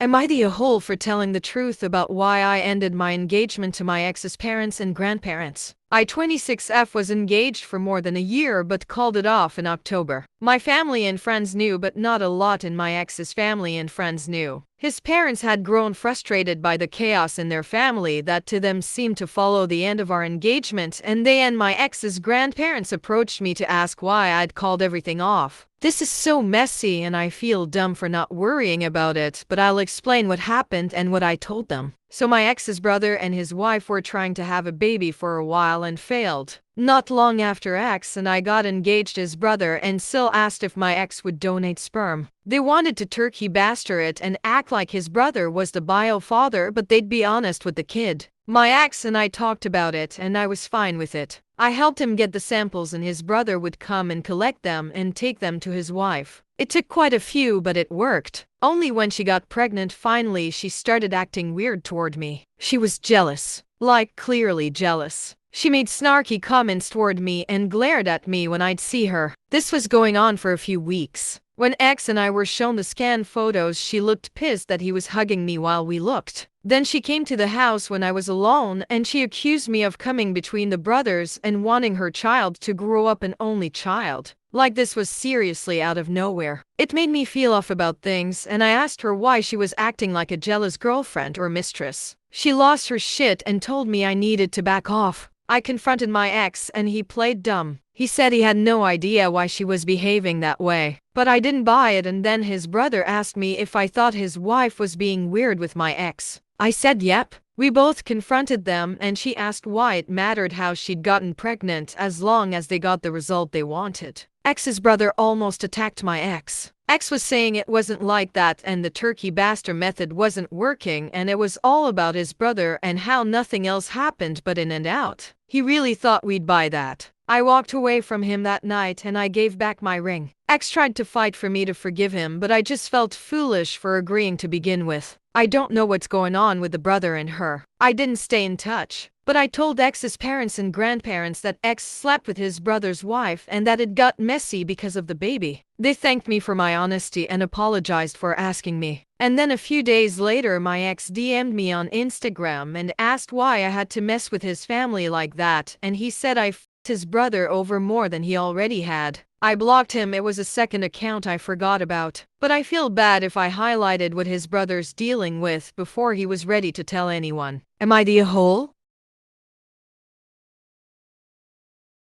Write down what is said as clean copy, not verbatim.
Am I the a-hole for telling the truth about why I ended my engagement to my ex's parents and grandparents? I 26F was engaged for more than a year but called it off in October. My family and friends knew, but not a lot in my ex's family and friends knew. His parents had grown frustrated by the chaos in their family that to them seemed to follow the end of our engagement, and they and my ex's grandparents approached me to ask why I'd called everything off. This is so messy and I feel dumb for not worrying about it, but I'll explain what happened and what I told them. So my ex's brother and his wife were trying to have a baby for a while and failed. Not long after ex and I got engaged, his brother and Sil asked if my ex would donate sperm. They wanted to turkey baster it and act like his brother was the bio father, but they'd be honest with the kid. My ex and I talked about it and I was fine with it. I helped him get the samples and his brother would come and collect them and take them to his wife. It took quite a few, but it worked. Only when she got pregnant finally she started acting weird toward me. She was jealous. Like clearly jealous. She made snarky comments toward me and glared at me when I'd see her. This was going on for a few weeks. When ex and I were shown the scan photos, she looked pissed that he was hugging me while we looked. Then she came to the house when I was alone and she accused me of coming between the brothers and wanting her child to grow up an only child. Like this was seriously out of nowhere. It made me feel off about things and I asked her why she was acting like a jealous girlfriend or mistress. She lost her shit and told me I needed to back off. I confronted my ex and he played dumb. He said he had no idea why she was behaving that way. But I didn't buy it, and then his brother asked me if I thought his wife was being weird with my ex. I said yep. We both confronted them and she asked why it mattered how she'd gotten pregnant as long as they got the result they wanted. Ex's brother almost attacked my ex. Ex was saying it wasn't like that and the turkey baster method wasn't working and it was all about his brother and how nothing else happened but in and out. He really thought we'd buy that. I walked away from him that night and I gave back my ring. Ex tried to fight for me to forgive him, but I just felt foolish for agreeing to begin with. I don't know what's going on with the brother and her. I didn't stay in touch. But I told ex's parents and grandparents that ex slept with his brother's wife and that it got messy because of the baby. They thanked me for my honesty and apologized for asking me. And then a few days later my ex DM'd me on Instagram and asked why I had to mess with his family like that, and he said I f***ed his brother over more than he already had. I blocked him. It was a second account I forgot about. But I feel bad if I highlighted what his brother's dealing with before he was ready to tell anyone. Am I the a-hole?